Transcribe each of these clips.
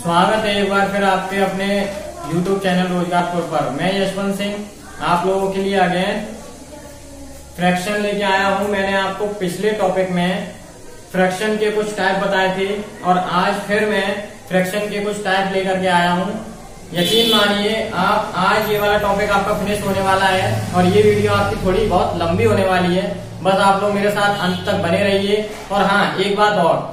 स्वागत है एक बार फिर आपके अपने YouTube चैनल रोजगारपुर पर। मैं यशवंत सिंह आप लोगों के लिए आ गए फ्रैक्शन लेके आया हूं। मैंने आपको पिछले टॉपिक में फ्रैक्शन के कुछ टाइप बताए थे और आज फिर मैं फ्रैक्शन के कुछ टाइप लेकर के आया हूं। यकीन मानिए आप आज ये वाला टॉपिक आपका फिनिश होने वाला है और ये वीडियो आपकी थोड़ी बहुत लंबी होने वाली है। बस आप लोग मेरे साथ अंत तक बने रहिए। और हाँ, एक बात और,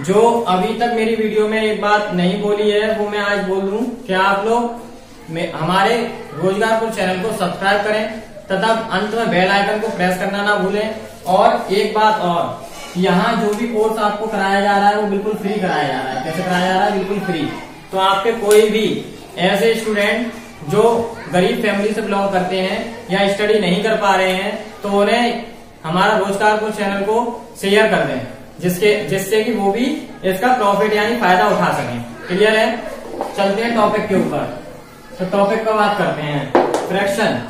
जो अभी तक मेरी वीडियो में एक बात नहीं बोली है वो मैं आज बोल दूं कि आप लोग हमारे रोजगारपुर चैनल को सब्सक्राइब करें तथा अंत में बेल आइकन को प्रेस करना ना भूलें। और एक बात और, यहाँ जो भी कोर्स आपको कराया जा रहा है वो बिल्कुल फ्री कराया जा रहा है। कैसे कराया जा रहा है? बिल्कुल फ्री। तो आपके कोई भी ऐसे स्टूडेंट जो गरीब फैमिली से बिलोंग करते हैं या स्टडी नहीं कर पा रहे हैं तो उन्हें हमारा रोजगारपुर चैनल को शेयर कर दें, जिससे कि वो भी इसका प्रॉफिट यानी फायदा उठा सकें। क्लियर है? चलते हैं टॉपिक के ऊपर। तो टॉपिक का बात करते हैं फ्रैक्शन,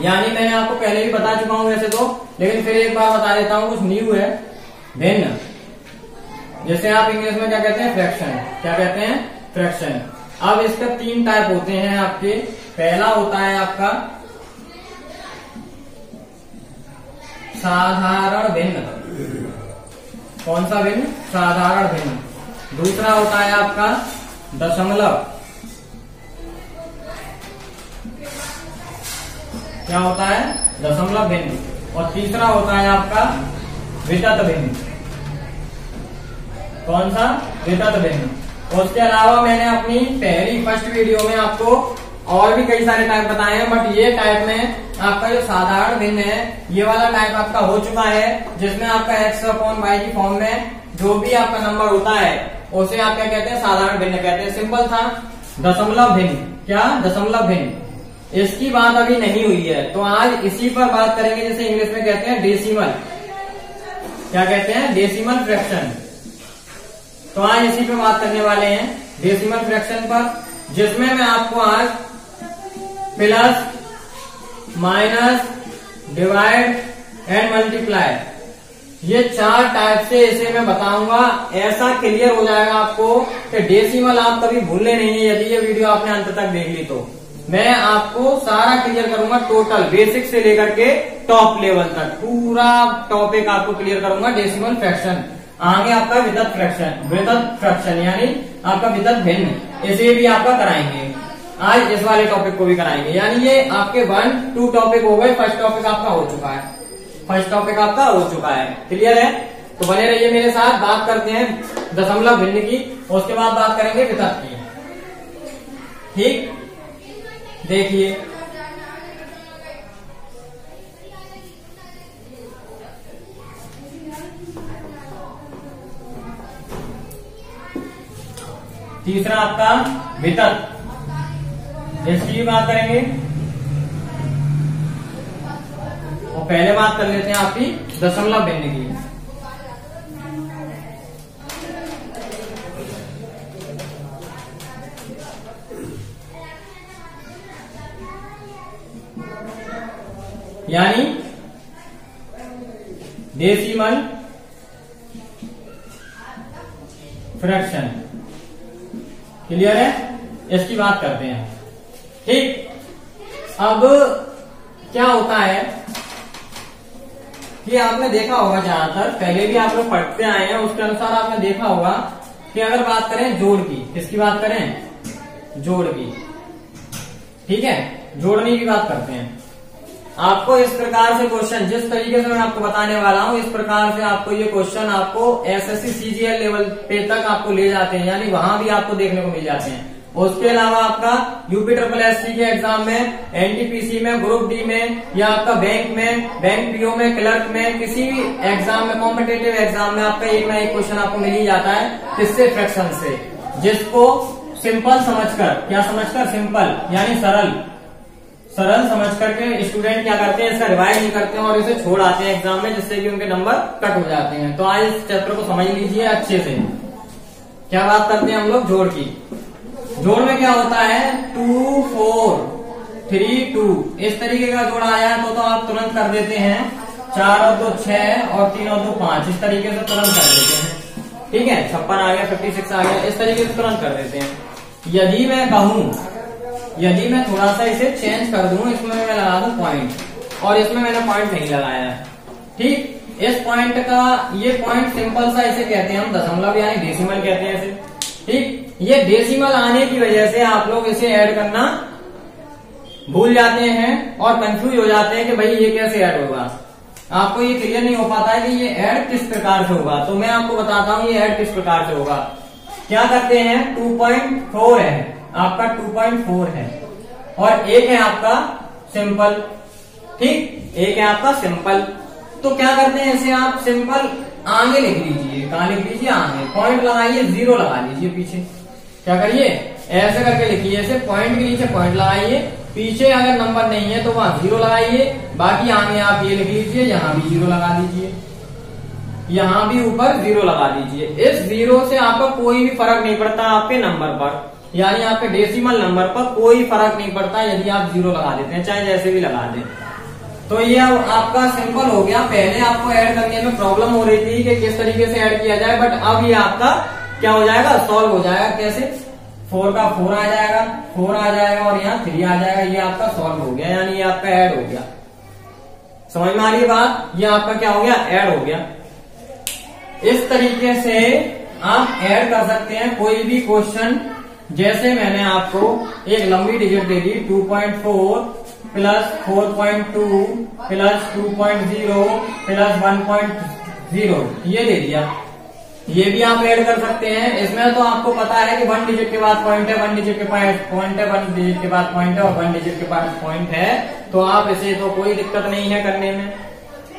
यानी मैंने आपको पहले भी बता चुका हूं वैसे तो, लेकिन फिर एक बार बता देता हूं, कुछ न्यू है। भिन्न, जैसे आप इंग्लिश में क्या कहते हैं? फ्रैक्शन। क्या कहते हैं? फ्रैक्शन। अब इसके 3 टाइप होते हैं आपके। पहला होता है आपका साधारण भिन्न। कौन सा भिन्न? साधारण भिन्न। दूसरा होता है आपका दशमलव। क्या होता है? दशमलव भिन्न। और तीसरा होता है आपका वितत भिन्न। कौन सा? वितत भिन्न। उसके अलावा मैंने अपनी पहली फर्स्ट वीडियो में आपको और भी कई सारे टाइप बताए हैं, बट ये टाइप में आपका जो साधारण भिन्न है ये वाला टाइप आपका हो चुका है, जिसमें आपका x/y की फॉर्म में जो भी आपका नंबर होता है उसे आप क्या कहते हैं? साधारण भिन्न कहते हैं। सिंपल था। दशमलव भिन्न। क्या? दशमलव भिन्न। इसकी बात अभी नहीं हुई है तो आज इसी पर बात करेंगे, जिसे इंग्लिश में कहते हैं डेसिमल। क्या कहते हैं? Decimal fraction. तो आज इसी पे बात करने वाले हैं, डेसिमल फ्रैक्शन पर, जिसमें मैं आपको आज plus, minus, divide and multiply, ये 4 टाइप से इसे मैं बताऊंगा। ऐसा क्लियर हो जाएगा आपको कि डेसिमल आप कभी भूलने नहीं है यदि ये वीडियो आपने अंत तक देख ली तो। मैं आपको सारा क्लियर करूंगा, टोटल बेसिक से लेकर के टॉप लेवल तक पूरा टॉपिक आपको क्लियर करूंगा। डेसिमल फ्रैक्शन, आगे आपका वितत फ्रैक्शन। वितत फ्रैक्शन यानी आपका वितत भिन्न, इसे भी आपका कराएंगे। आज इस वाले टॉपिक को भी कराएंगे, यानी ये आपके 1-2 टॉपिक हो गए। फर्स्ट टॉपिक आपका हो चुका है। फर्स्ट टॉपिक आपका हो चुका है। क्लियर है? तो बने रहिए मेरे साथ। बात करते हैं दशमलव भिन्न की, उसके बाद बात करेंगे वितत की। ठीक, देखिए तीसरा आपका वितत, इसकी भी बात करेंगे। और पहले बात कर लेते हैं आपकी दशमलव भिन्न की। यानी डेसिमल फ्रैक्शन। क्लियर है? इसकी बात करते हैं। ठीक, अब क्या होता है कि आपने देखा होगा, ज्यादातर पहले भी आप लोग पढ़ते आए हैं उसके अनुसार आपने देखा होगा कि अगर बात करें जोड़ की, किसकी बात करें? जोड़ की। ठीक है, जोड़ने की बात करते हैं। आपको इस प्रकार से क्वेश्चन, जिस तरीके से मैं आपको बताने वाला हूं इस प्रकार से आपको ये क्वेश्चन आपको SSC CGL लेवल पे तक आपको ले जाते हैं, यानी वहां भी आपको देखने को मिल जाते हैं। उसके अलावा आपका UPSSC के एग्जाम में, NTPC में, ग्रुप डी में, या आपका बैंक में, बैंक PO में, क्लर्क में, किसी भी एग्जाम में, कॉम्पिटेटिव एग्जाम में आपका एक ना एक क्वेश्चन आपको मिल ही जाता है। किससे? फ्रैक्शन से, जिसको सिंपल समझकर, क्या समझकर? सिंपल यानी सरल समझ करके स्टूडेंट क्या करते हैं? इसका रिवाइज नहीं करते हैं और इसे छोड़ आते हैं एग्जाम में, जिससे कि उनके नंबर कट हो जाते हैं। तो आज इस चैप्टर को समझ लीजिए अच्छे से। क्या बात करते हैं हम लोग? जोड़ की। जोड़ में क्या होता है? 2 4 3 2 इस तरीके का जोड़ आया तो आप तुरंत कर देते हैं। 4 और 2 6 और 3 और 2 5 इस तरीके से तुरंत कर देते हैं। ठीक है, 56 आ गया, 56 आ गया, इस तरीके से तुरंत कर देते हैं। यदि मैं कहूं, यदि मैं थोड़ा सा इसे चेंज कर दूं, इसमें मैं लगा दूं पॉइंट, और इसमें मैंने पॉइंट नहीं लगाया है, ठीक। इस पॉइंट का, ये पॉइंट सिंपल सा इसे कहते हैं हम दशमलव यानी डेसिमल कहते हैं इसे, ठीक। ये डेसिमल आने की वजह से आप लोग इसे ऐड करना भूल जाते हैं और कंफ्यूज हो जाते हैं कि भाई ये कैसे ऐड होगा। आपको ये क्लियर नहीं हो पाता है कि ये ऐड किस प्रकार से होगा, तो मैं आपको बताता हूँ ये ऐड किस प्रकार से होगा। क्या करते हैं, 2.4 है आपका, 2.4 है, और एक है आपका सिंपल, ठीक, एक है आपका सिंपल। तो क्या करते हैं, इसे आप सिंपल आगे लिख लीजिए, कहाँ लिख लीजिए, आगे, पॉइंट लगाइए, 0 लगा लीजिए पीछे। क्या करिए, ऐसे करके लिखिए, ऐसे पॉइंट के नीचे पॉइंट लगाइए, पीछे अगर नंबर नहीं है तो वहां 0 लगाइए, बाकी आगे आप ये लिख लीजिए, यहाँ भी 0 लगा दीजिए, यहाँ भी ऊपर 0 लगा दीजिए। इस 0 से आपका कोई भी फर्क नहीं पड़ता आपके नंबर पर, यानी आपके डेसिमल नंबर पर कोई फर्क नहीं पड़ता यदि आप 0 लगा देते हैं, चाहे जैसे भी लगा दें। तो ये अब आपका सिंपल हो गया। पहले आपको ऐड करने में प्रॉब्लम हो रही थी कि किस तरीके से ऐड किया जाए, बट अब ये आपका क्या हो जाएगा, सॉल्व हो जाएगा। कैसे, 4 का 4 आ जाएगा, 4 आ जाएगा और यहाँ 3 आ जाएगा, ये आपका सॉल्व हो गया, यानी ये आपका ऐड हो गया। समझ में आ रही बात, ये आपका क्या हो गया, ऐड हो गया। इस तरीके से आप ऐड कर सकते हैं कोई भी क्वेश्चन। जैसे मैंने आपको एक लंबी डिजिट दे दी, 2.4 प्लस 4.2 प्लस 2.0 प्लस 1.0, ये दे दिया। ये भी आप ऐड कर सकते हैं। इसमें तो आपको पता है कि 1 डिजिट के बाद पॉइंट है, 1 डिजिट के बाद पॉइंट है, 1 डिजिट के बाद पॉइंट है और 1 डिजिट के बाद पॉइंट है, तो आप इसे तो कोई दिक्कत नहीं है करने में।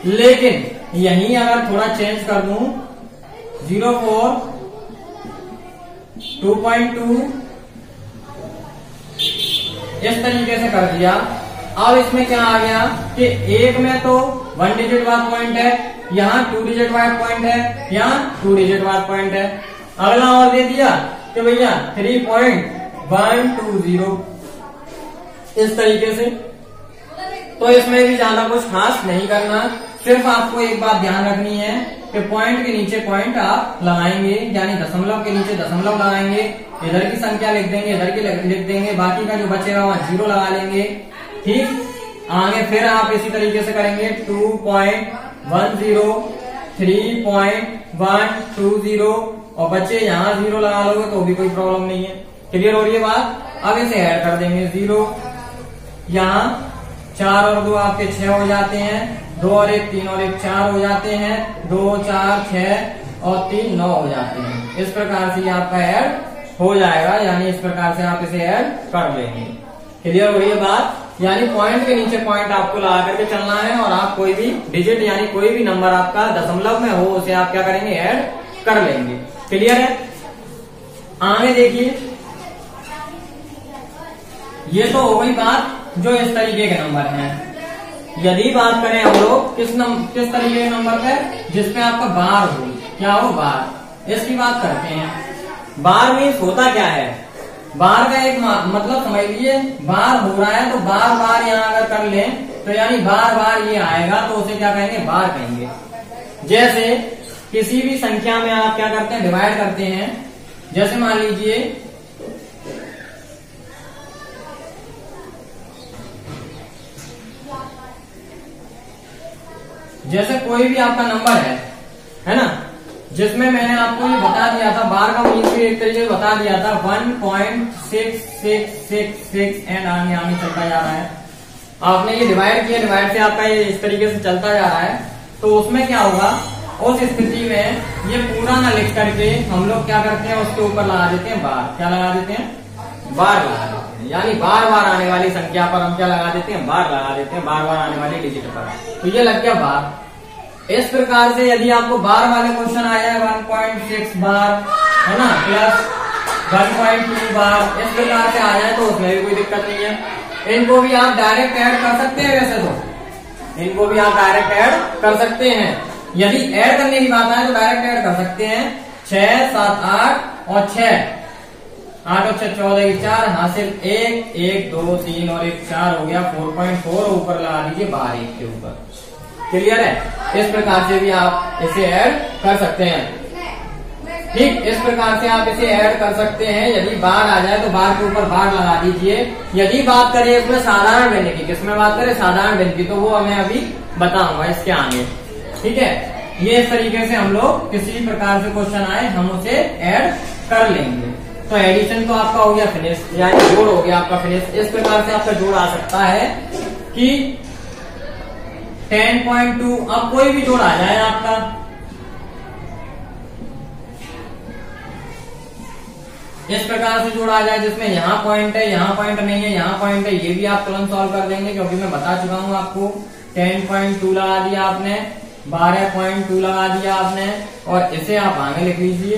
लेकिन यहीं अगर थोड़ा चेंज कर दूं, 0.4 2.2 इस तरीके से कर दिया। अब इसमें क्या आ गया कि एक में तो 1 डिजिट बाद पॉइंट है, यहाँ 2 डिजिट बाद पॉइंट है, यहाँ 2 डिजिट बाद पॉइंट है। अगला और दे दिया कि भैया 3.120 इस तरीके से। तो इसमें भी ज्यादा कुछ खास नहीं करना, सिर्फ आपको एक बात ध्यान रखनी है कि पॉइंट के नीचे पॉइंट आप लगाएंगे, यानी दशमलव के नीचे दशमलव लगाएंगे, इधर की संख्या लिख देंगे, इधर की लिख देंगे, बाकी का जो बचेगा वहां 0 लगा लेंगे, ठीक। आगे फिर आप इसी तरीके से करेंगे, 2.10 3.120 और बच्चे यहाँ 0 लगा लोगे तो भी कोई प्रॉब्लम नहीं है। क्लियर हो रही है बात। अब इसे ऐड कर देंगे, 0 यहाँ 4 और 2 आपके 6 हो जाते हैं, 2 और 1 3 और 1 4 हो जाते हैं, 2 4 6 और 3 9 हो जाते हैं। इस प्रकार से ये आपका ऐड हो जाएगा, यानी इस प्रकार से आप इसे ऐड कर लेंगे। क्लियर हो रही है बात। यानी पॉइंट के नीचे पॉइंट आपको लगा करके चलना है और आप कोई भी डिजिट यानी कोई भी नंबर आपका दशमलव में हो उसे आप क्या करेंगे, ऐड कर लेंगे। क्लियर है। आगे देखिए, ये तो हो गई बात जो इस तरीके के नंबर हैं। यदि बात करें हम लोग किस तरीके के नंबर पे, जिसपे आपका बार हो, क्या हो, बार, इसकी बात करते हैं। बार मीन्स होता क्या है, बार का एक मतलब समझ लीजिए, बार हो रहा है तो बार बार यहाँ अगर कर लें तो यानी बार बार ये आएगा तो उसे क्या कहेंगे, बार कहेंगे। जैसे किसी भी संख्या में आप क्या करते हैं, डिवाइड करते हैं। जैसे मान लीजिए जैसे कोई भी आपका नंबर है ना, जिसमें मैंने आपको ये बता दिया था, बार का मीन्स भी एक तरीके से बता दिया था, 1.6666 एंड आगे आगे चलता जा रहा है। आपने ये डिवाइड किया, डिवाइड से आपका ये इस तरीके से चलता जा रहा है, तो उसमें क्या होगा, उस स्थिति में ये पूरा ना लिख करके हम लोग क्या करते हैं, उसके ऊपर लगा देते हैं बार। क्या लगा देते हैं, बार लगा देते हैं। यानी बार बार आने वाली संख्या पर हम क्या लगा देते हैं, बार लगा देते हैं, बार बार आने वाली डिजिट पर। तो ये लग गया बार। इस प्रकार से यदि आपको बार वाले क्वेश्चन आ जाए, 1.6 बार है ना, प्लस 1.2 बार, इस प्रकार से आ जाए तो उसमें भी कोई दिक्कत नहीं है। इनको भी आप डायरेक्ट ऐड कर सकते हैं। वैसे तो इनको भी आप डायरेक्ट ऐड कर सकते हैं। यदि ऐड करने की बात आए तो डायरेक्ट ऐड कर सकते हैं। 6 7 8 और 6, 8 और 6 14, 4, हासिल 1 1 2 3 और 1 4 हो गया, 4.4 ऊपर लगा दीजिए बार 1 के ऊपर। क्लियर है। इस प्रकार से भी आप इसे ऐड कर सकते हैं। ठीक, इस प्रकार से आप इसे ऐड कर सकते हैं। यदि बार आ जाए तो बार के ऊपर बार लगा दीजिए। यदि बात करें इसमें साधारण भिन्न की, किसमें बात करें साधारण भिन्न की, तो वो मैं अभी बताऊंगा इसके आगे। ठीक है, ये इस तरीके से हम लोग किसी भी प्रकार से क्वेश्चन आए हम उसे ऐड कर लेंगे। तो एडिशन तो आपका हो गया फिनिश, यानी जोड़ हो गया आपका फिनिश। इस प्रकार से आपका जोड़ आ सकता है कि 10.2, अब कोई भी जोड़ आ जाए आपका, इस प्रकार से जोड़ आ जाए जिसमें यहाँ पॉइंट है, यहाँ पॉइंट नहीं है, यहाँ पॉइंट है, ये भी आप तुरंत सॉल्व कर देंगे क्योंकि मैं बता चुका हूँ आपको। 10.2 लगा दिया आपने, 12.2 लगा दिया आपने, और इसे आप आगे लिख लीजिए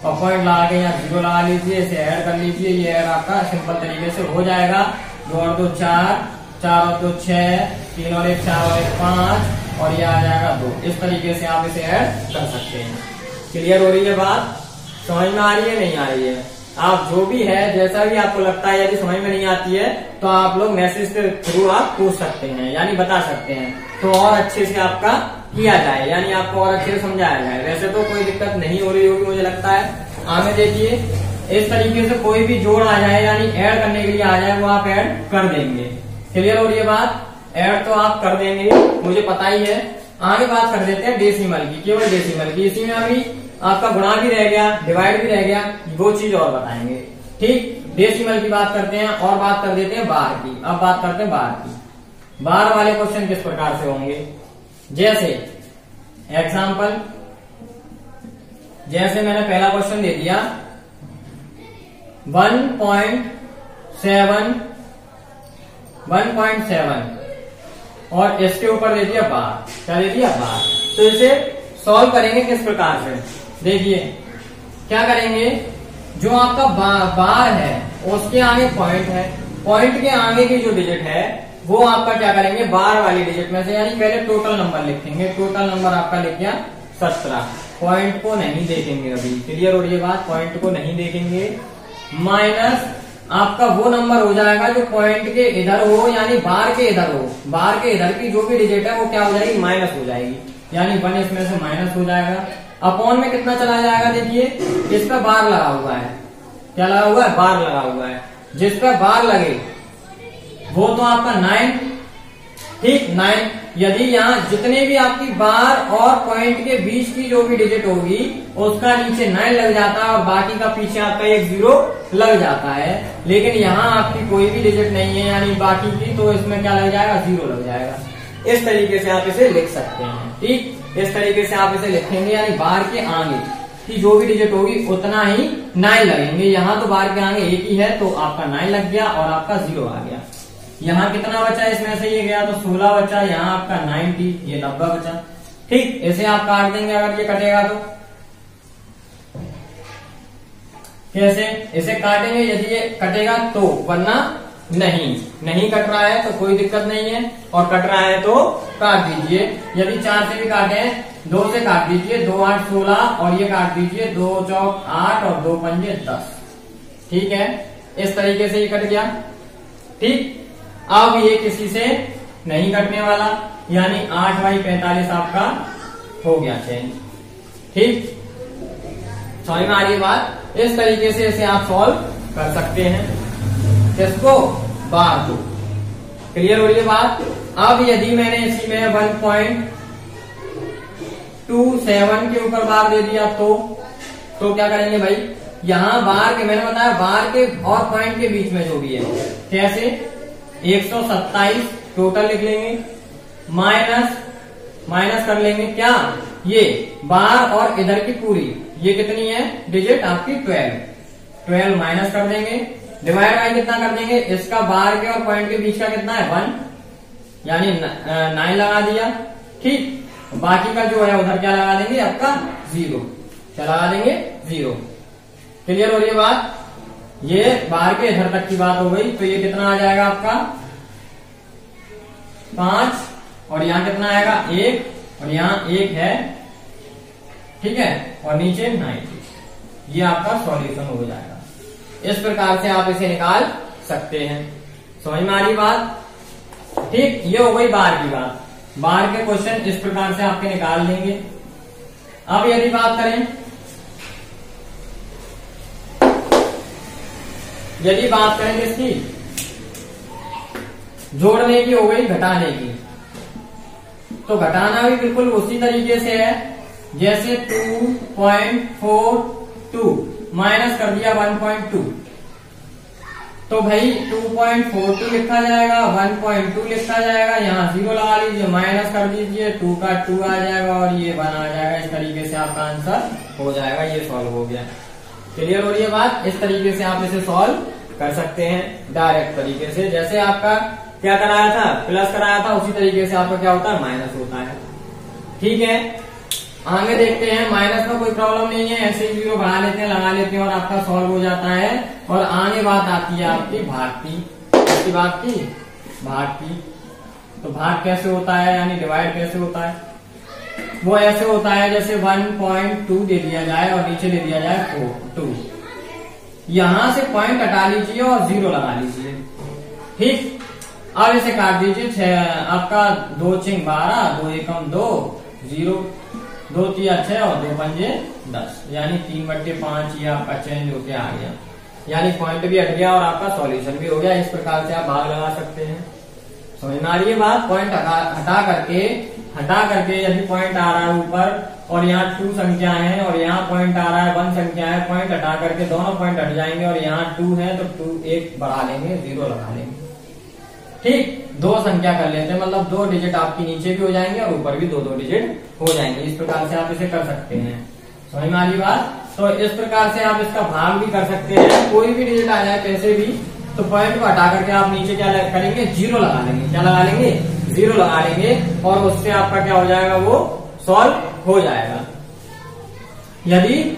और पॉइंट लगा के यहाँ 0 लगा लीजिए, इसे ऐड कर लीजिए। ये ऐड आपका सिंपल तरीके से हो जाएगा। 2 और 2 4, 4 और 2 6, 3 और 1 4 और 1 5, और ये आ जाएगा 2। इस तरीके से आप इसे ऐड कर सकते हैं। क्लियर हो रही है बात? समझ में आ रही है नहीं आ रही है? आप जो भी है जैसा भी आपको लगता है, यदि समझ में नहीं आती है तो आप लोग मैसेज के थ्रू आप पूछ सकते हैं, यानी बता सकते हैं, तो और अच्छे से आपका किया जाए, यानी आपको और अच्छे से समझाया जाए। वैसे तो कोई दिक्कत नहीं हो रही होगी मुझे लगता है। आगे देखिए, इस तरीके से कोई भी जोड़ आ जाए यानी ऐड करने के लिए आ जाए, वो आप ऐड कर देंगे। क्लियर हो रही है बात? ऐड तो आप कर देंगे, मुझे पता ही है। आगे बात कर देते हैं डेसिमल की, केवल डेसिमल की। इसी में अभी आपका गुणा भी रह गया, डिवाइड भी रह गया, वो चीज और बताएंगे। ठीक, डेसिमल की बात करते हैं और बात कर देते हैं बार की। अब बात करते हैं बार की। बार वाले क्वेश्चन किस प्रकार से होंगे, जैसे एग्जाम्पल, जैसे मैंने पहला क्वेश्चन दे दिया 1.7 और इसके ऊपर दे दिया बार। क्या दे दिया? बार। तो इसे सॉल्व करेंगे किस प्रकार से, देखिए क्या करेंगे। जो आपका बार है उसके आगे पॉइंट है, पॉइंट के आगे की जो डिजिट है वो आपका क्या करेंगे, बार वाली डिजिट में से, यानी पहले टोटल नंबर लिखेंगे। टोटल नंबर आपका लिख गया 17। पॉइंट को नहीं देखेंगे अभी। क्लियर हो रही है बात? पॉइंट को नहीं देखेंगे। माइनस आपका वो नंबर हो जाएगा जो पॉइंट के इधर हो, यानी बार के इधर हो। बार के इधर की जो भी डिजिट है वो क्या हो जाएगी, माइनस हो जाएगी, यानी 1 इसमें से माइनस हो जाएगा। अपॉन में कितना चला जाएगा, देखिए इस पर बार लगा हुआ है। क्या लगा हुआ है? बार लगा हुआ है। जिस पर बार लगे वो तो आपका 9। ठीक, 9। यदि यहाँ जितने भी आपकी बार और पॉइंट के बीच की जो भी डिजिट होगी उसका नीचे 9 लग जाता है और बाकी का पीछे आपका एक 0 लग जाता है। लेकिन यहाँ आपकी कोई भी डिजिट नहीं है यानी बाकी की, तो इसमें क्या लग जाएगा, 0 लग जाएगा। इस तरीके से आप इसे लिख सकते हैं। ठीक, इस तरीके से आप इसे लिखेंगे, यानी बार के आगे की जो भी डिजिट होगी उतना ही 9 लगेंगे। यहाँ तो बार के आगे 1 ही है तो आपका 9 लग गया और आपका 0 आ गया। यहाँ कितना बचा, इसमें से ये गया तो 16 बचा, यहाँ आपका 90, ये 90 बचा। ठीक, इसे आप काट देंगे अगर ये कटेगा तो। कैसे इसे काटेंगे, यदि ये कटेगा तो, वरना नहीं कट रहा है तो कोई दिक्कत नहीं है, और कट रहा है तो काट दीजिए। यदि 4 से भी काटे, 2 से काट दीजिए, 2 8 16, और ये काट दीजिए 2 चौक 8 और 2 पंजे 10। ठीक है, इस तरीके से ये कट गया। ठीक, अब ये किसी से नहीं कटने वाला, यानी 8/45 आपका हो गया चेंज। ठीक, समझ में आ रही बात? इस तरीके से इसे आप सॉल्व कर सकते हैं। किसको? बार को। क्लियर हो रही है बात? अब यदि मैंने इसी में 1.27 के ऊपर बार दे दिया तो क्या करेंगे भाई, यहाँ बार के, मैंने बताया बार के और पॉइंट के बीच में जो भी है, कैसे 127 टोटल लिख लेंगे, माइनस कर लेंगे क्या, ये बार और इधर की पूरी, ये कितनी है डिजिट आपकी 12 माइनस कर देंगे, डिवाइड बाई कितना कर देंगे, इसका बार के और पॉइंट के बीच का कितना है 1, यानी 9 लगा दिया। ठीक, बाकी का जो है उधर क्या लगा देंगे आपका 0, क्या लगा देंगे 0। क्लियर हो रही है बात? ये बाहर के इधर तक की बात हो गई, तो ये कितना आ जाएगा आपका 5, और यहाँ कितना आएगा 1, और यहाँ 1 है। ठीक है, और नीचे 90। ये आपका सॉल्यूशन हो जाएगा। इस प्रकार से आप इसे निकाल सकते हैं। समझ में आ रही बात? ठीक, ये हो गई बार की बात। बार के क्वेश्चन इस प्रकार से आपके निकाल लेंगे। अब यदि बात करें यदि बात करें इसकी जोड़ने की, हो गई घटाने की, तो घटाना भी बिल्कुल उसी तरीके से है जैसे 2.42 माइनस कर दिया 1.2, तो भाई 2.42 लिखा जाएगा, 1.2 लिखा जाएगा, यहाँ 0 लगा लीजिए, माइनस कर दीजिए, 2 का 2 आ जाएगा और ये 1 आ जाएगा। इस तरीके से आपका आंसर हो जाएगा। ये सॉल्व हो गया। क्लियर हो रही है बात? इस तरीके से आप इसे सॉल्व कर सकते हैं डायरेक्ट तरीके से। जैसे आपका क्या कराया था, प्लस कराया था, उसी तरीके से आपका क्या होता है, माइनस होता है। ठीक है, आगे देखते हैं। माइनस में कोई प्रॉब्लम नहीं है, ऐसे ही 0 बढ़ा लेते हैं, लगा लेते हैं और आपका सॉल्व हो जाता है। और आगे बात आती है आपकी भाग की। किसकी बात की? भाग की। तो भाग कैसे होता है, यानी डिवाइड कैसे होता है? वो ऐसे होता है जैसे 1.2 दे दिया जाए और नीचे दे दिया जाए 2। यहां से पॉइंट हटा लीजिए और 0 लगा लीजिए। ठीक, अब इसे काट दीजिए। आपका 2 × 12, 2 × 2 0, 2 × 3 6 और 2 × 5 10, यानी 3/5 ये आपका चेंज होके आ गया, यानी पॉइंट भी हट गया और आपका सॉल्यूशन भी हो गया। इस प्रकार से आप भाग लगा सकते हैं। समझ में आ रही है बात? पॉइंट हटा करके यदि पॉइंट आ रहा है ऊपर और यहाँ 2 संख्या है और यहाँ पॉइंट आ रहा है 1 संख्या है, पॉइंट हटा करके दोनों पॉइंट हट जाएंगे और यहाँ 2 है तो 2 1 बढ़ा लेंगे, 0 लगा लेंगे। ठीक, 2 संख्या कर लेते हैं, मतलब 2 डिजिट आपकी नीचे भी हो जाएंगे और ऊपर भी 2 डिजिट हो जाएंगे। इस प्रकार से आप इसे कर सकते हैं। समझ में आ रही बात? तो इस प्रकार से आप इसका भाग भी कर सकते हैं। कोई भी डिजिट आ जाए कैसे भी, तो पॉइंट को हटा करके आप नीचे क्या करेंगे, 0 लगा लेंगे। क्या लगा लेंगे? 0 लगा लेंगे और उससे आपका क्या हो जाएगा, वो सॉल्व हो जाएगा। यदि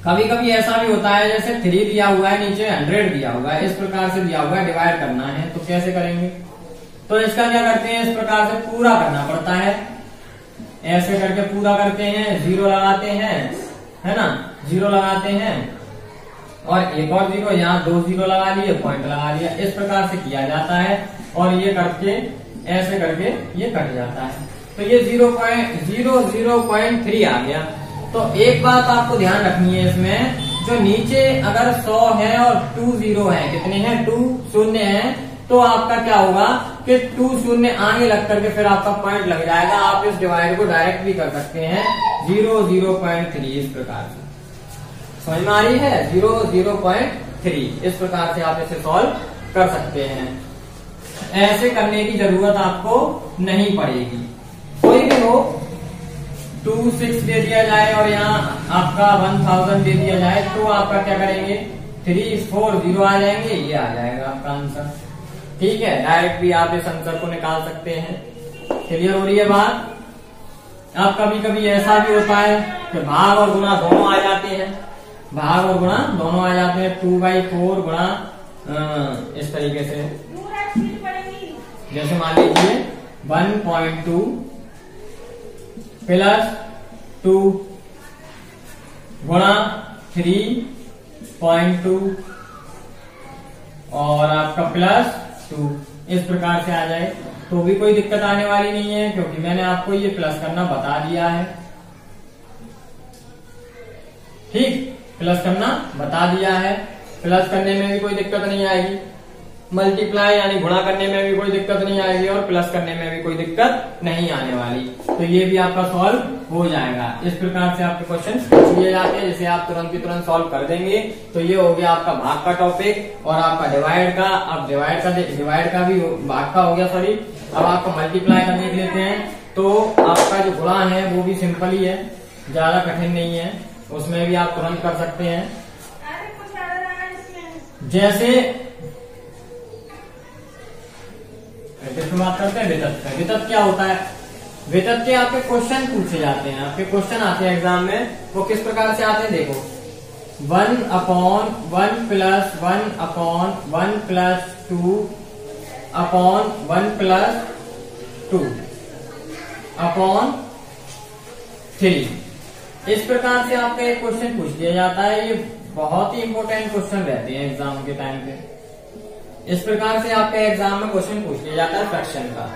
कभी कभी ऐसा भी होता है जैसे 3 दिया हुआ है, नीचे 100 दिया हुआ है, इस प्रकार से दिया हुआ है, डिवाइड करना है, तो कैसे करेंगे? तो इसका क्या करते हैं, इस प्रकार से पूरा करना पड़ता है। ऐसे करके पूरा करते हैं, 0 लगाते हैं, है ना, 0 लगाते हैं और एक और 0, यहाँ 2 0 लगा लिए, पॉइंट लगा लिया। इस प्रकार से किया जाता है और ये करके ऐसे करके ये कट जाता है। तो ये 0.3 आ गया। तो एक बात आपको ध्यान रखनी है इसमें, जो नीचे अगर 100 है और 2 0 है, कितने हैं, 2 0 है, तो आपका क्या होगा कि 2 0 आगे लग करके फिर आपका पॉइंट लग जाएगा। आप इस डिवाइड को डायरेक्ट भी कर सकते हैं, 0.3 इस प्रकार से। समझ में आ रही है? 0.3 इस प्रकार से आप इसे सॉल्व कर सकते हैं। ऐसे करने की जरूरत आपको नहीं पड़ेगी। कोई भी हो, 2 6 दे दिया जाए और यहाँ आपका 1000 दे दिया जाए, तो आपका क्या करेंगे, 3 4 0 आ जाएंगे, ये आ जाएगा आपका आंसर। ठीक है, डायरेक्ट भी आप इस आंसर को निकाल सकते हैं। क्लियर हो रही है बात? अब कभी कभी ऐसा भी होता है कि भाग और गुणा दोनों आ जाते हैं, भाग और गुणा दोनों आ जाते हैं। 2/4 गुणा इस तरीके से, जैसे मान लीजिए 1.2 प्लस 2 गुणा 3.2 और आपका प्लस 2, इस प्रकार से आ जाए तो भी कोई दिक्कत आने वाली नहीं है, क्योंकि मैंने आपको ये प्लस करना बता दिया है। ठीक, प्लस करना बता दिया है, प्लस करने में भी कोई दिक्कत नहीं आएगी, मल्टीप्लाई यानी गुणा करने में भी कोई दिक्कत नहीं आएगी और प्लस करने में भी कोई दिक्कत नहीं आने वाली। तो ये भी आपका सॉल्व हो जाएगा। इस प्रकार से आपके क्वेश्चन पूछ लिए जाते हैं, जिसे आप तुरंत की तुरंत सॉल्व कर देंगे। तो ये हो गया आपका भाग का टॉपिक और आपका डिवाइड का। अब डिवाइड का भी भाग का हो गया, सॉरी। अब आपका मल्टीप्लाई का देख लेते हैं। तो आपका जो गुणा है वो भी सिंपल ही है, ज्यादा कठिन नहीं है, उसमें भी आप तुरंत कर सकते हैं। जैसे बात करते हैं वितत। वितत क्या होता है? वितत के आपके क्वेश्चन पूछे जाते हैं, आपके क्वेश्चन आते हैं एग्जाम में। वो किस प्रकार से आते हैं देखो, 1/1 + 1/1 + 2/1 + 2/3। इस प्रकार से आपका एक क्वेश्चन पूछ दिया जाता है। ये बहुत ही इंपॉर्टेंट क्वेश्चन रहते हैं एग्जाम के टाइम पे। इस प्रकार से आपके एग्जाम में क्वेश्चन पूछ लिया जाता है फ्रैक्शन का।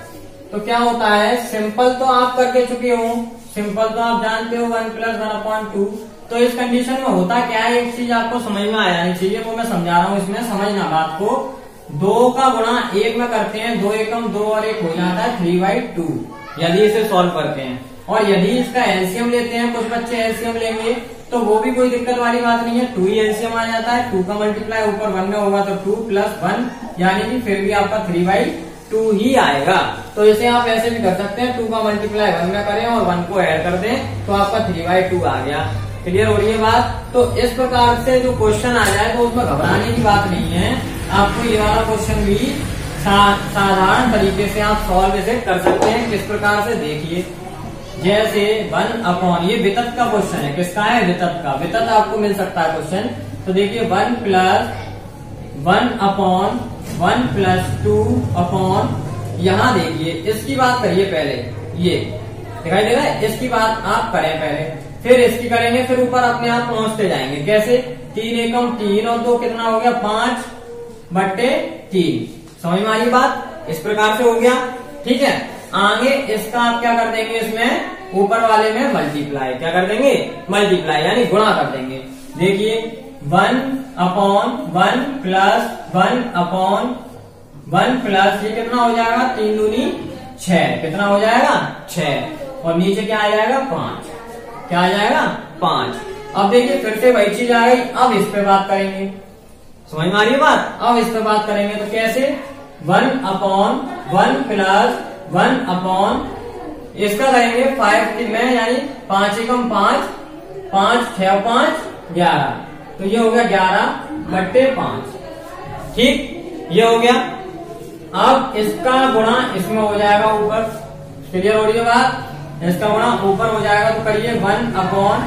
तो क्या होता है, सिंपल तो आप करके चुके हो, सिंपल तो आप जानते हो 1 + 1/2, तो इस कंडीशन में होता क्या है, एक चीज आपको समझ में आ जानी चाहिए, वो मैं समझा रहा हूँ, इसमें समझना बात को। 2 का गुणा 1 में करते हैं, 2 एकम 2 और 1 हो जाता है 3/2 यदि इसे सॉल्व करते हैं। और यदि इसका एलसीएम लेते हैं, कुछ बच्चे एलसीएम लेंगे तो वो भी कोई दिक्कत वाली बात नहीं है, 2 ही एलसीएम आ जाता है। 2 का मल्टीप्लाई ऊपर 1 में होगा तो 2 + 1 यानी कि फिर भी आपका 3/2 ही आएगा। तो इसे आप ऐसे भी कर सकते हैं, 2 का मल्टीप्लाई 1 में करें और 1 को ऐड कर दें तो आपका 3/2 आ गया। क्लियर हो रही है बात? तो इस प्रकार से जो क्वेश्चन आ जाए तो उसमें घबराने की बात नहीं है। आपको ये वाला क्वेश्चन भी साधारण तरीके से आप सॉल्व इसे कर सकते हैं। किस प्रकार से देखिए, जैसे 1/, ये वितत का क्वेश्चन है, किसका है, वितत का। वितत आपको मिल सकता है क्वेश्चन। तो देखिए 1 + 1/(1 + 2) यहाँ देखिए इसकी बात करिए पहले, ये दिखाई दे रहा है, इसकी बात आप करें पहले, फिर इसकी करेंगे, फिर ऊपर अपने आप पहुंचते जाएंगे। कैसे, 3 एकम 3 और 2 कितना हो गया, 5/3। समझ में आ रही बात? इस प्रकार से हो गया। ठीक है, आगे इसका आप क्या कर देंगे, इसमें ऊपर वाले में मल्टीप्लाई, क्या कर देंगे, मल्टीप्लाई यानी गुणा कर देंगे। देखिए 1/1 + 1/1 प्लस ये कितना हो जाएगा, 3 दूनी 6, कितना हो जाएगा 6, और नीचे क्या आ जाएगा 5, क्या आ जाएगा 5। अब देखिए फिर से वही चीज आ गई, अब इस पे बात करेंगे। समझ में आ रही है बात? अब इस पे बात करेंगे तो कैसे, 1/1 + 1/, इसका करेंगे 5 में, यानी 5 एकम 5, 5 6 5 11, तो ये हो गया 11/5। ठीक, ये हो गया। अब इसका गुणा इसमें हो जाएगा ऊपर। क्लियर हो रही है बात? इसका गुणा ऊपर हो जाएगा तो करिए 1/1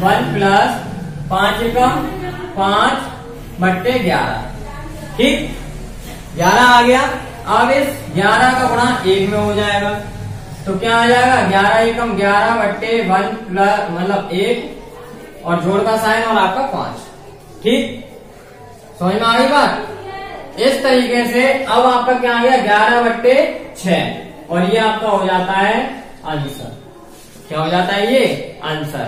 + 5 एकम 5/11। ठीक, 11 आ गया। अब इस 11 का गुणा 1 में हो जाएगा तो क्या आ जाएगा, 11 एकम 11/1 मतलब 1 और जोड़ का साइन और आपका 5। ठीक, समझ में आ गई बात? इस तरीके से अब आपका क्या आ गया, 11/6, और ये आपका हो जाता है आंसर। क्या हो जाता है, ये आंसर।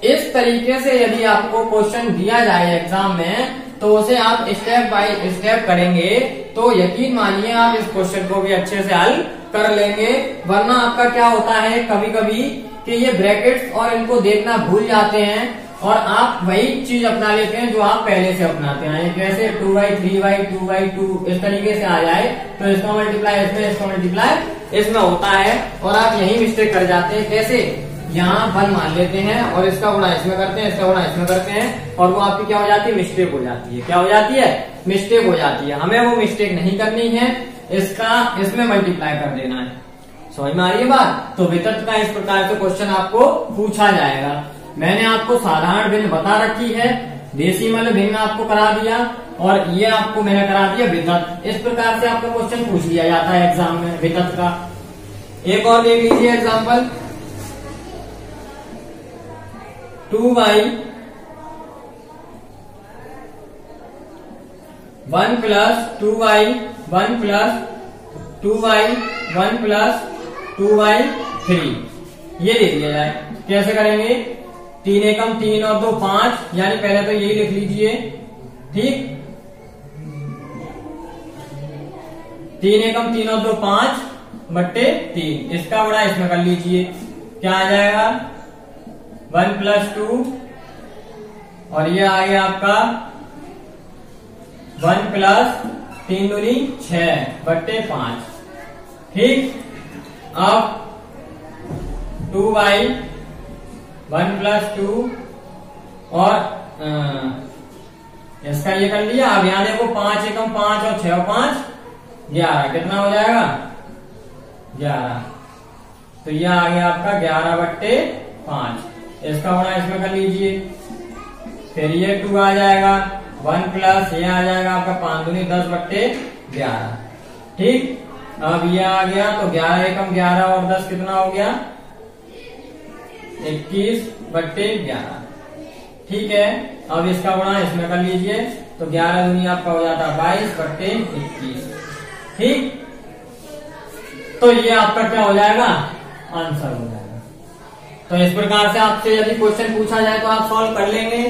इस तरीके से यदि आपको क्वेश्चन दिया जाए एग्जाम में तो उसे आप स्टेप बाय स्टेप करेंगे तो यकीन मानिए आप इस क्वेश्चन को भी अच्छे से हल कर लेंगे। वरना आपका क्या होता है कभी कभी कि ये ब्रैकेट्स और इनको देखना भूल जाते हैं और आप वही चीज अपना लेते हैं जो आप पहले से अपनाते हैं। जैसे 2/3/2/2 इस तरीके से आ जाए तो इसका मल्टीप्लाई इसमें, इसका मल्टीप्लाई इसमें होता है और आप यही मिस्टेक कर जाते हैं। कैसे, यहाँ 1 मान लेते हैं और इसका गुणा इसमें करते हैं, इसका गुणा इसमें करते हैं, और वो आपकी क्या हो जाती है, मिस्टेक हो जाती है। क्या हो जाती है, मिस्टेक हो जाती है। हमें वो मिस्टेक नहीं करनी है, इसका इसमें मल्टीप्लाई कर देना है। समझ में आ रही है बात? तो वितत का इस प्रकार से क्वेश्चन आपको पूछा जाएगा। मैंने आपको साधारण भिन्न बता रखी है, डेसिमल भिन्न आपको करा दिया, और ये आपको मैंने करा दिया वितत। इस प्रकार से आपका क्वेश्चन पूछ लिया जाता है एग्जाम में वितत का। एक और देख लीजिए एग्जाम्पल, 2/1 + 2/1 + 2/1 + 2/3 ये ले लिया जाए। कैसे करेंगे, 3 एकम 3 और 2 5, यानी पहले तो यही लिख लीजिए। ठीक, 3 एकम 3 और 2 5/3, इसका बड़ा इसमें कर लीजिए। क्या आ जाएगा, 1 + 2, और ये आ गया आपका 1 + 3 दूनी 6/5। ठीक, अब 2/1 + 2 और इसका ये कर लिया। अब यहाँ देखो 5 एकम 5 और 6 5 11, कितना हो जाएगा 11, तो ये आ गया आपका 11/5। इसका गुणा इसमें कर लीजिए, फिर ये 2 आ जाएगा, 1 प्लस ये आ जाएगा आपका 5 दूनी 10/11। ठीक, अब ये आ गया तो 11 एकम 11 और 10 कितना हो गया 21/11। ठीक है, अब इसका गुणा इसमें कर लीजिए तो 11 दूनी आपका हो जाता है 22/21। ठीक, तो ये आपका क्या हो जाएगा, आंसर हो जाएगा। तो इस प्रकार से आपसे यदि क्वेश्चन पूछा जाए तो आप सॉल्व कर लेंगे,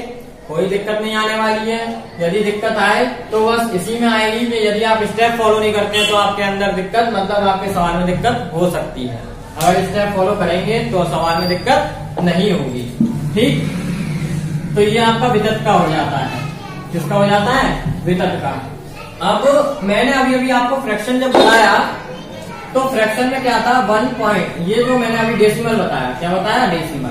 कोई दिक्कत नहीं आने वाली है। यदि दिक्कत आए तो बस इसी में आएगी कि यदि आप स्टेप फॉलो नहीं करते हैं तो आपके अंदर दिक्कत, मतलब आपके सवाल में दिक्कत हो सकती है। अगर स्टेप फॉलो करेंगे तो सवाल में दिक्कत नहीं होगी। ठीक, तो ये आपका वितत का हो जाता है। किसका हो जाता है? वितत का। अब मैंने अभी अभी आपको फ्रैक्शन जब बताया तो फ्रैक्शन में क्या था, 1 पॉइंट, ये जो मैंने अभी डेसिमल बताया, क्या बताया? डेसिमल।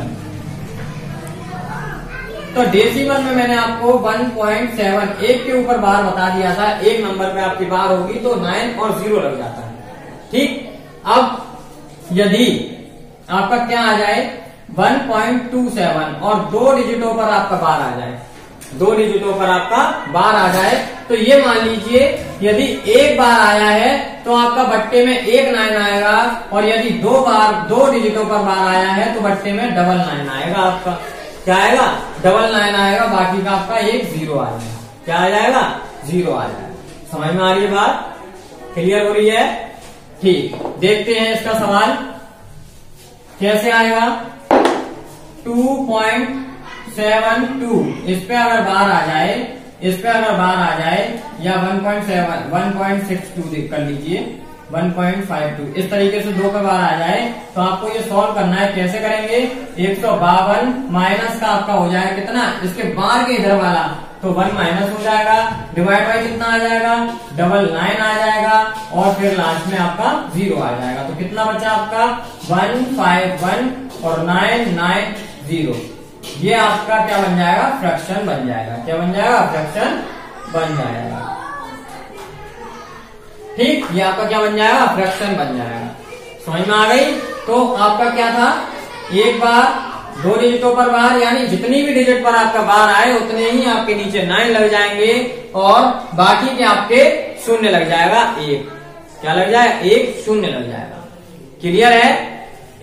तो डेसिमल में मैंने आपको 1.7 एक के ऊपर बार बता दिया था, एक नंबर पे आपकी बार होगी तो 9 और 0 लग जाता है। ठीक, अब यदि आपका क्या आ जाए 1.27 और 2 डिजिटों पर आपका बार आ जाए, 2 डिजिटों पर आपका बार आ जाए, तो ये मान लीजिए यदि एक बार आया है तो आपका बट्टे में 1 9 आएगा, और यदि 2 डिजिटों पर बार आया है तो बट्टे में 9 आएगा। आपका क्या आएगा? 9 आएगा, बाकी का आपका एक 0 आ जाएगा। क्या आ जाएगा? 0 आ जाएगा। समझ में आ रही है बात? क्लियर हो रही है? ठीक, देखते हैं इसका सवाल कैसे आएगा। 2.72 इस पे अगर बार आ जाए, इस पे अगर बार आ जाए, या 1.62 कर लीजिए, 1.52 इस तरीके से 2 का बार आ जाए तो आपको ये सॉल्व करना है। कैसे करेंगे? 152 माइनस का आपका हो जाएगा कितना, इसके बार के इधर वाला, तो 1 माइनस हो जाएगा, डिवाइड बाई कितना आ जाएगा? 9 आ जाएगा, और फिर लास्ट में आपका 0 आ जाएगा। तो कितना बचा आपका? 151 और 990। ये आपका क्या बन जाएगा? फ्रैक्शन बन जाएगा। क्या बन जाएगा? फ्रैक्शन बन जाएगा। ठीक, ये आपका क्या बन जाएगा? फ्रैक्शन बन जाएगा। समझ में आ गई? तो आपका क्या था, एक बार 2 डिजिटों पर बार, यानी जितनी भी डिजिट पर आपका बार आए उतने ही आपके नीचे 9 लग जाएंगे, और बाकी के आपके 0 लग जाएगा। 1 क्या लग जाएगा? 1 0 लग जाएगा। क्लियर है?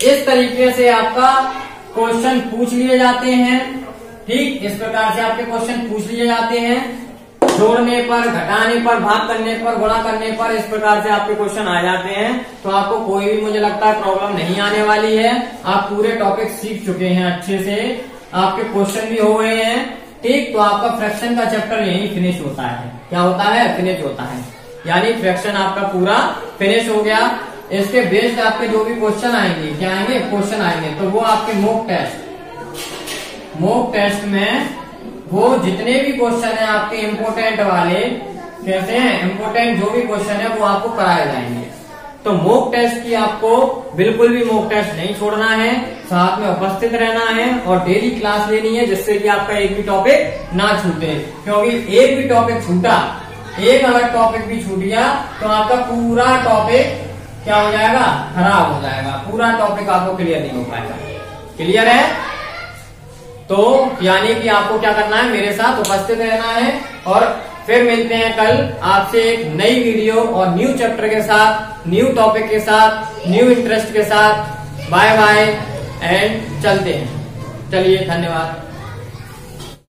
इस तरीके से आपका क्वेश्चन पूछ लिए जाते हैं। ठीक, इस प्रकार से आपके क्वेश्चन पूछ लिए जाते हैं। जोड़ने पर, घटाने पर, भाग करने पर, गुणा करने पर, इस प्रकार से आपके क्वेश्चन आ जाते हैं। तो आपको कोई भी, मुझे लगता है, प्रॉब्लम नहीं आने वाली है। आप पूरे टॉपिक सीख चुके हैं अच्छे से, आपके क्वेश्चन भी हो गए हैं। ठीक, तो आपका फ्रैक्शन का चैप्टर यही फिनिश होता है। क्या होता है? फिनिश होता है, यानी फ्रैक्शन आपका पूरा फिनिश हो गया। इसके बेस्ड आपके जो भी क्वेश्चन आएंगे, क्या आएंगे? क्वेश्चन आएंगे, तो वो आपके मॉक टेस्ट में वो जितने भी क्वेश्चन है आपके इम्पोर्टेंट वाले, कैसे हैं इम्पोर्टेंट, जो भी क्वेश्चन है वो आपको कराए जाएंगे। तो मॉक टेस्ट की आपको बिल्कुल भी मॉक टेस्ट नहीं छोड़ना है, साथ में उपस्थित रहना है और डेली क्लास लेनी है, जिससे कि आपका एक भी टॉपिक ना छूटे। क्योंकि एक भी टॉपिक छूटा, एक अगर टॉपिक भी छूट गया तो आपका पूरा टॉपिक क्या हो जाएगा? खराब हो जाएगा। पूरा टॉपिक आपको क्लियर नहीं हो पाएगा। क्लियर है? तो यानी कि आपको क्या करना है? मेरे साथ उपस्थित रहना है, और फिर मिलते हैं कल आपसे एक नई वीडियो और न्यू चैप्टर के साथ, न्यू टॉपिक के साथ, न्यू इंटरेस्ट के साथ। बाय बाय एंड चलते हैं। चलिए, धन्यवाद।